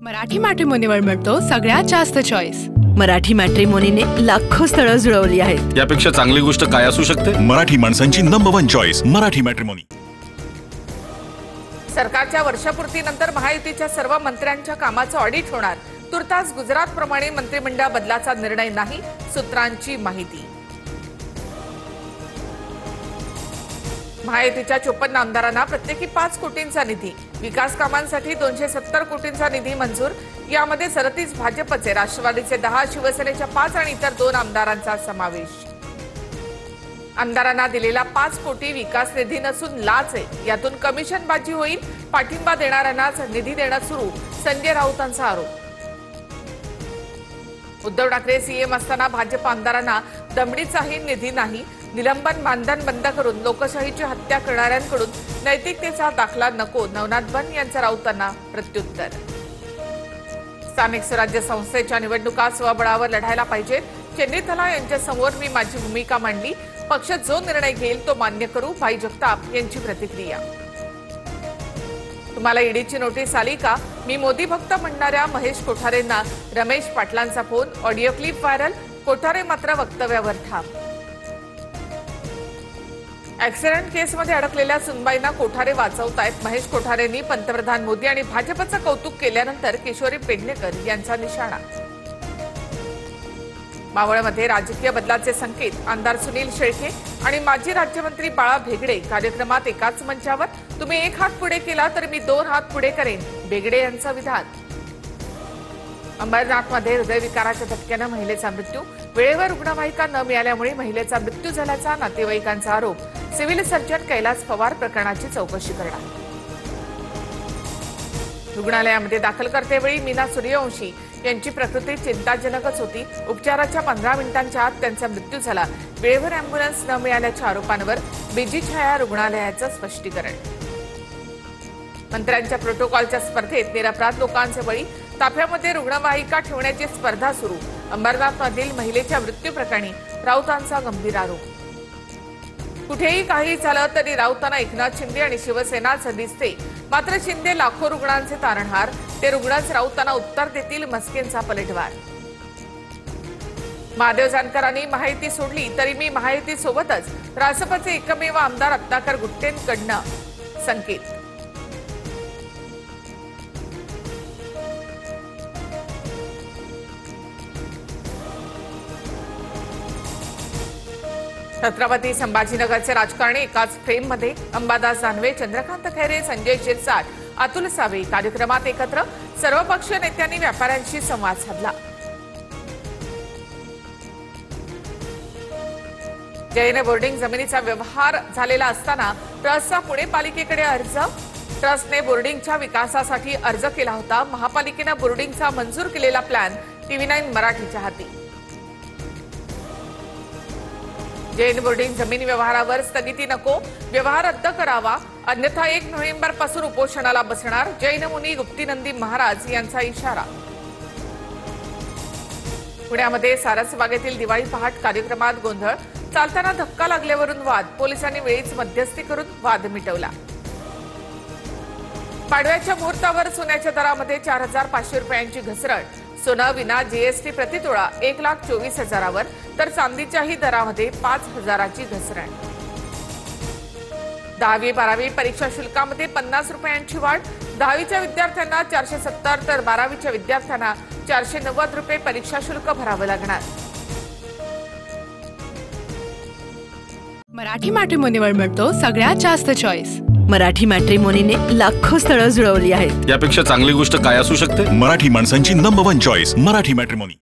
मराठी मॅट्रिमोनीवर मिळतो सगळ्यात जास्त चॉईस। मराठी मॅट्रिमोनीने लाखो स्थळं जुळवली आहेत। यापेक्षा चांगली गोष्ट काय असू शकते? मराठी माणसांची नंबर 1 चॉईस मराठी मॅट्रिमोनी। सरकारच्या वर्षपूर्तीनंतर महायुतीच्या सर्व मंत्र्यांच्या कामाचं ऑडिट होणार। तुर्तास गुजरात प्रमाणे मंत्रिमंडळ बदलाचा निर्णय नाही, सूत्रांची माहिती। महायुतीच्या 54 आमदारांना प्रत्येकी 5 कोटींचा निधी, विकास कामांसाठी 270 कोटींचा निधी मंजूर। यामध्ये 37 भाजपचे, राष्ट्रवादीचे 10, शिवसेनेच्या 5 आणि इतर 2 आमदारांचा समावेश। आमदारांना दिलेला 5 कोटी विकास निधी नसून लाच आहे, यातून कमिशनबाजी होईल। पाठिंबा देणाऱ्यांनाच निधी देणं सुरू, संजय राऊतांचा आरोप। उद्धव ठाकरे सीएम असताना भाजप आमदारांना दमडीचाही निधी नाही, निलंबन मानधन बंद करून लोकशाहीची हत्या करणाऱ्यांकडून नैतिकतेचा दाखला नको, नवनाथ बन यांचं राऊतांना प्रत्युत्तर। स्थानिक स्वराज्य संस्थेच्या निवडणुका स्वबळावर लढायला पाहिजेत, चेन्नीथला यांच्या समोर मी माझी भूमिका मांडली, पक्ष जो निर्णय घेईल तो मान्य करू, भाई जगताप यांची प्रतिक्रिया। तुम्हाला ईडीची नोटीस आली का? मी मोदी भक्त म्हणणाऱ्या महेश कोठारेंना रमेश पाटलांचा phone, audio clip viral, Kothare मात्र वक्तव्यावर ठाम। ऍक्सिडेंट केसमध्ये अडकलेल्या सुनबाईंना कोठारे वाचवतायत। महेश कोठारेंनी पंतप्रधान मोदी आणि भाजपचं कौतुक केल्यानंतर किशोरी पेडणेकर यांचा निशाणा। मावळमध्ये राजकीय बदलाचे संकेत, आमदार सुनील शेळके आणि माजी राज्यमंत्री बाळा भेगडे कार्यक्रमात एकाच मंचावर। तुम्ही 1 हात पुढे केला तर मी 2 हात पुढे करेन, भेगडे यांचं विधान। अंबरनाथमध्ये हृदयविकाराच्या धक्क्यानं महिलेचा मृत्यू, वेळेवर रुग्णवाहिका न मिळाल्यामुळे महिलेचा मृत्यू झाल्याचा नातेवाईकांचा आरोप। सिव्हिल सर्जन कैलास पवार प्रकरणाची चौकशी करणार। रुग्णालयामध्ये दाखल करतेवेळी मीना सूर्यवंशी यांची प्रकृती चिंताजनकच होती। उपचाराच्या 15 मिनिटांच्या आत त्यांचा मृत्यू झाला। वेळेवर अँब्युलन्स न मिळाल्याच्या आरोपांवर बीजी छाया रुग्णालयाचं स्पष्टीकरण। मंत्र्यांच्या प्रोटोकॉलच्या स्पर्धेत निरपराध लोकांचे बळी, ताफ्यामध्ये रुग्णवाहिका ठेवण्याची स्पर्धा सुरू। अंबरनाथमधील महिलेच्या मृत्यू प्रकरणी राऊतांचा गंभीर आरोप। कुठेही काही झालं तरी राऊतांना एकनाथ शिंदे आणि शिवसेनाच दिसते, मात्र शिंदे लाखो रुग्णांचे तारणहार, ते रुग्णच राऊतांना उत्तर देतील, मस्केंचा पलटवार। महादेव जानकरांनी महायुती सोडली तरी मी महायुती सोबतच, रासपचे एकमेव आमदार रत्नाकर गुट्टेंकडनं संकेत। छत्रपती संभाजीनगरचे राजकारणी एकाच फ्रेममध्ये, अंबादास दानवे, चंद्रकांत खैरे, संजय शिरसाट, अतुल सावे कार्यक्रमात एकत्र। सर्वपक्षीय नेत्यांनी व्यापाऱ्यांशी संवाद साधला। जैन बोर्डिंग जमिनीचा व्यवहार झालेला असताना ट्रस्टचा पुणे पालिकेकडे अर्ज। ट्रस्टने बोर्डिंगच्या विकासासाठी अर्ज केला होता। महापालिकेने बोर्डिंगचा मंजूर केलेला प्लॅन TV9 मराठीच्या हाती। जैन बोर्डिंग जमीन व्यवहारावर स्थगिती नको, व्यवहार रद्द करावा, अन्यथा 1 नोव्हेंबरपासून उपोषणाला बसणार, जैन मुनी गुप्तीनंदी महाराज यांचा इशारा। पुण्यामध्ये सारसबागेतील दिवाळी पहाट कार्यक्रमात गोंधळ, चालताना धक्का लागल्यावरून वाद, पोलिसांनी वेळीच मध्यस्थी करून वाद मिटवला। पाडव्याच्या मुहूर्तावर सोन्याच्या दरामध्ये 4,500 रुपयांची घसरण, सोनं विना जीएसटी प्रतितोळा 1,24,000वर, तर चांदीच्याही दरामध्ये 5,000ची घसरण। 10वी 12वी परीक्षा शुल्कामध्ये 50 रुपयांची वाढ, 10वीच्या विद्यार्थ्यांना 470 तर 12वीच्या विद्यार्थ्यांना 490 रुपये परीक्षा शुल्क भरावं लागणार। मराठी मॅट्रिमोनीवर मिळतो सगळ्यात जास्त चॉईस। मराठी मॅट्रिमोनीने लाखो स्थळं जुळवली आहेत। यापेक्षा चांगली गोष्ट काय असू शकते? मराठी माणसांची नंबर 1 चॉईस मराठी मॅट्रिमोनी।